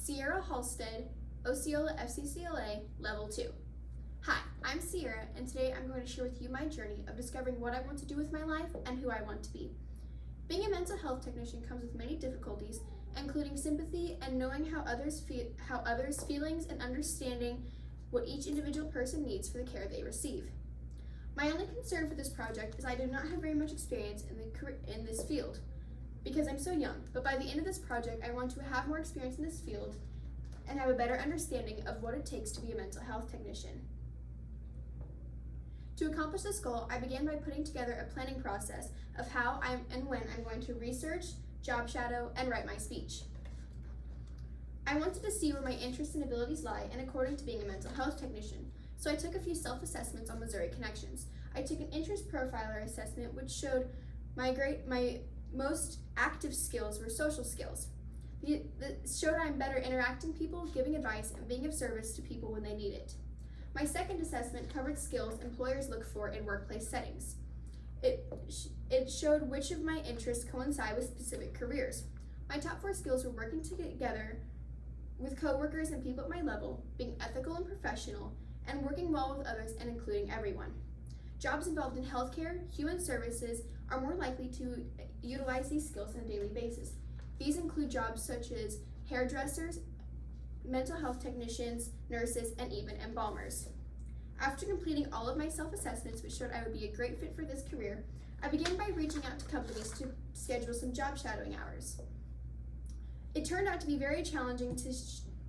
Sierra Halstead, Osceola FCCLA, Level 2. Hi, I'm Sierra, and today I'm going to share with you my journey of discovering what I want to do with my life and who I want to be. Being a mental health technician comes with many difficulties, including sympathy and knowing how others' feelings and understanding what each individual person needs for the care they receive. My only concern for this project is I do not have very much experience in this field because I'm so young, but by the end of this project I want to have more experience in this field and have a better understanding of what it takes to be a mental health technician. To accomplish this goal, I began by putting together a planning process of how and when I'm going to research, job shadow, and write my speech. I wanted to see where my interests and abilities lie and according to being a mental health technician, so I took a few self-assessments on Missouri Connections. I took an interest profiler assessment which showed my most active skills were social skills. It showed I'm better interacting people, giving advice, and being of service to people when they need it. My second assessment covered skills employers look for in workplace settings. It showed which of my interests coincide with specific careers. My top 4 skills were working together with coworkers and people at my level, being ethical and professional, and working well with others and including everyone. Jobs involved in healthcare, human services are more likely to utilize these skills on a daily basis. These include jobs such as hairdressers, mental health technicians, nurses, and even embalmers. After completing all of my self-assessments, which showed I would be a great fit for this career, I began by reaching out to companies to schedule some job shadowing hours. It turned out to be very challenging to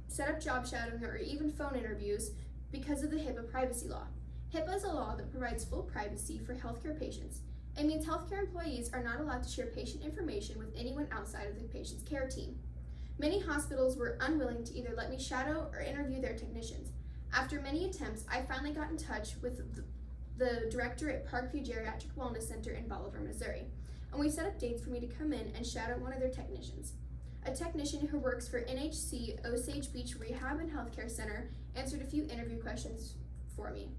set up job shadowing or even phone interviews because of the HIPAA privacy law. HIPAA is a law that provides full privacy for healthcare patients. It means healthcare employees are not allowed to share patient information with anyone outside of the patient's care team. Many hospitals were unwilling to either let me shadow or interview their technicians. After many attempts, I finally got in touch with the director at Parkview Geriatric Wellness Center in Bolivar, Missouri, and we set up dates for me to come in and shadow one of their technicians. A technician who works for NHC Osage Beach Rehab and Healthcare Center answered a few interview questions for me.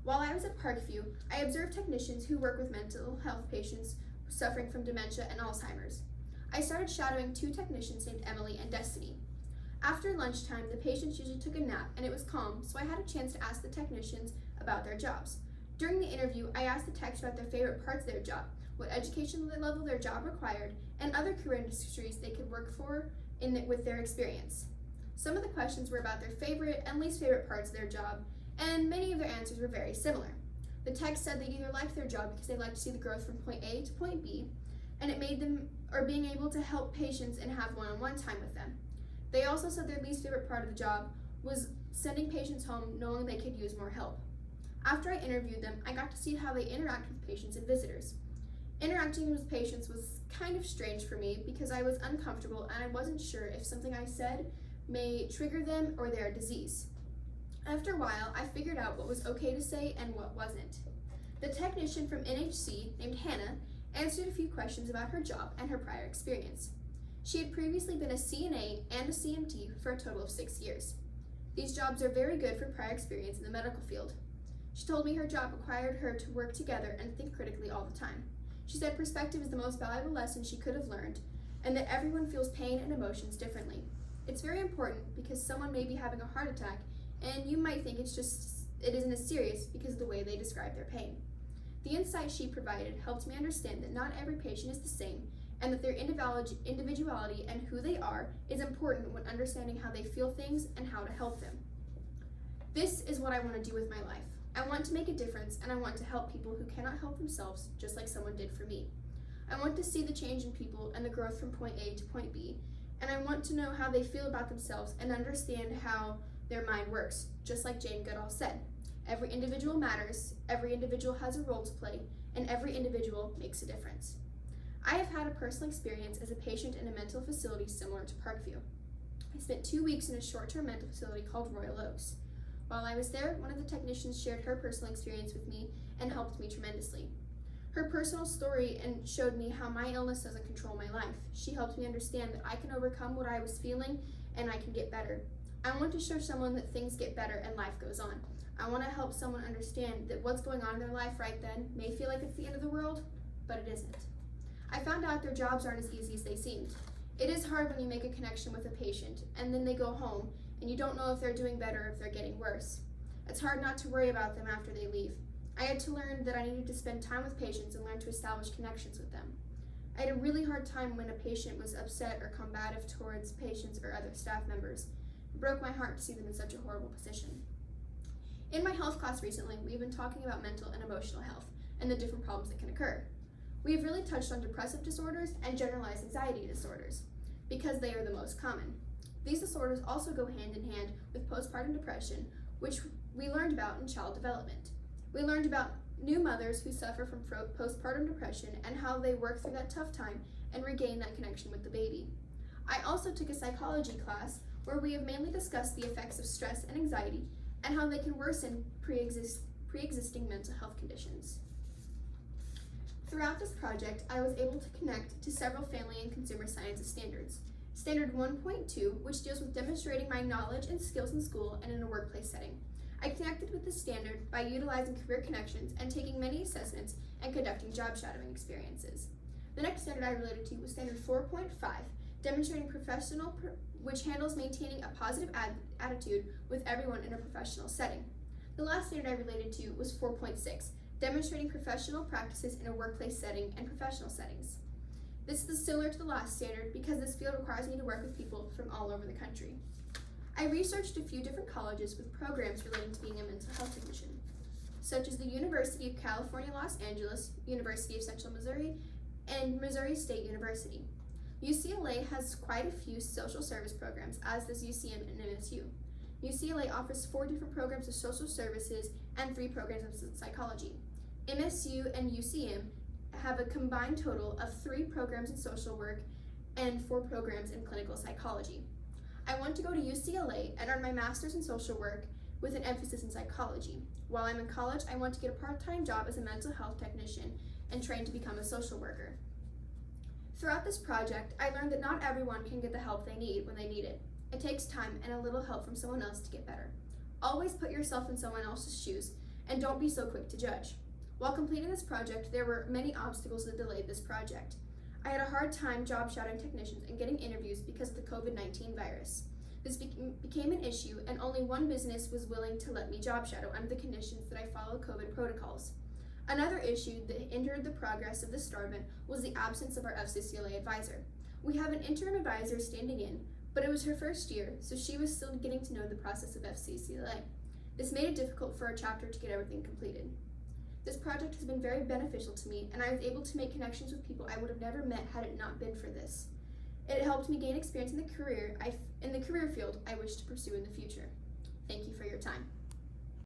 While I was at Parkview, I observed technicians who work with mental health patients suffering from dementia and Alzheimer's. I started shadowing 2 technicians named Emily and Destiny. After lunchtime, the patients usually took a nap and it was calm, so I had a chance to ask the technicians about their jobs. During the interview, I asked the techs about their favorite parts of their job, what education level their job required, and other career industries they could work for with their experience. Some of the questions were about their favorite and least favorite parts of their job, and many of their answers were very similar. The techs said they either liked their job because they liked to see the growth from point A to point B, and it made them, or being able to help patients and have one-on-one time with them. They also said their least favorite part of the job was sending patients home knowing they could use more help. After I interviewed them, I got to see how they interact with patients and visitors. Interacting with patients was kind of strange for me because I was uncomfortable and I wasn't sure if something I said may trigger them or their disease. After a while, I figured out what was okay to say and what wasn't. The technician from NHC, named Hannah, answered a few questions about her job and her prior experience. She had previously been a CNA and a CMT for a total of 6 years. These jobs are very good for prior experience in the medical field. She told me her job required her to work together and think critically all the time. She said perspective is the most valuable lesson she could have learned, and that everyone feels pain and emotions differently. It's very important because someone may be having a heart attack and you might think it isn't as serious because of the way they describe their pain. The insight she provided helped me understand that not every patient is the same and that their individuality and who they are is important when understanding how they feel things and how to help them. This is what I want to do with my life. I want to make a difference and I want to help people who cannot help themselves just like someone did for me. I want to see the change in people and the growth from point A to point B, and I want to know how they feel about themselves and understand how their mind works, just like Jane Goodall said. Every individual matters, every individual has a role to play, and every individual makes a difference. I have had a personal experience as a patient in a mental facility similar to Parkview. I spent 2 weeks in a short-term mental facility called Royal Oaks. While I was there, one of the technicians shared her personal experience with me and helped me tremendously. Her personal story showed me how my illness doesn't control my life. She helped me understand that I can overcome what I was feeling and I can get better. I want to show someone that things get better and life goes on. I want to help someone understand that what's going on in their life right then may feel like it's the end of the world, but it isn't. I found out their jobs aren't as easy as they seemed. It is hard when you make a connection with a patient and then they go home and you don't know if they're doing better or if they're getting worse. It's hard not to worry about them after they leave. I had to learn that I needed to spend time with patients and learn to establish connections with them. I had a really hard time when a patient was upset or combative towards patients or other staff members. It broke my heart to see them in such a horrible position. In my health class recently, we've been talking about mental and emotional health and the different problems that can occur. We've really touched on depressive disorders and generalized anxiety disorders because they are the most common. These disorders also go hand in hand with postpartum depression, which we learned about in child development. We learned about new mothers who suffer from postpartum depression and how they work through that tough time and regain that connection with the baby. I also took a psychology class where we have mainly discussed the effects of stress and anxiety and how they can worsen pre-existing mental health conditions. Throughout this project, I was able to connect to several family and consumer sciences standards. Standard 1.2, which deals with demonstrating my knowledge and skills in school and in a workplace setting. I connected with this standard by utilizing career connections and taking many assessments and conducting job shadowing experiences. The next standard I related to was standard 4.5, demonstrating which handles maintaining a positive attitude with everyone in a professional setting. The last standard I related to was 4.6, demonstrating professional practices in a workplace setting and professional settings. This is similar to the last standard because this field requires me to work with people from all over the country. I researched a few different colleges with programs relating to being a mental health technician, such as the University of California, Los Angeles, University of Central Missouri, and Missouri State University. UCLA has quite a few social service programs, as does UCM and MSU. UCLA offers 4 different programs of social services and 3 programs of psychology. MSU and UCM have a combined total of 3 programs in social work and 4 programs in clinical psychology. I want to go to UCLA and earn my master's in social work with an emphasis in psychology. While I'm in college, I want to get a part-time job as a mental health technician and train to become a social worker. Throughout this project, I learned that not everyone can get the help they need when they need it. It takes time and a little help from someone else to get better. Always put yourself in someone else's shoes and don't be so quick to judge. While completing this project, there were many obstacles that delayed this project. I had a hard time job shadowing technicians and getting interviews because of the COVID-19 virus. This became an issue, and only one business was willing to let me job shadow under the conditions that I follow COVID protocols. Another issue that hindered the progress of the startup was the absence of our FCCLA advisor. We have an interim advisor standing in, but it was her first year, so she was still getting to know the process of FCCLA. This made it difficult for our chapter to get everything completed. This project has been very beneficial to me, and I was able to make connections with people I would have never met had it not been for this. It helped me gain experience in the career field I wish to pursue in the future. Thank you for your time.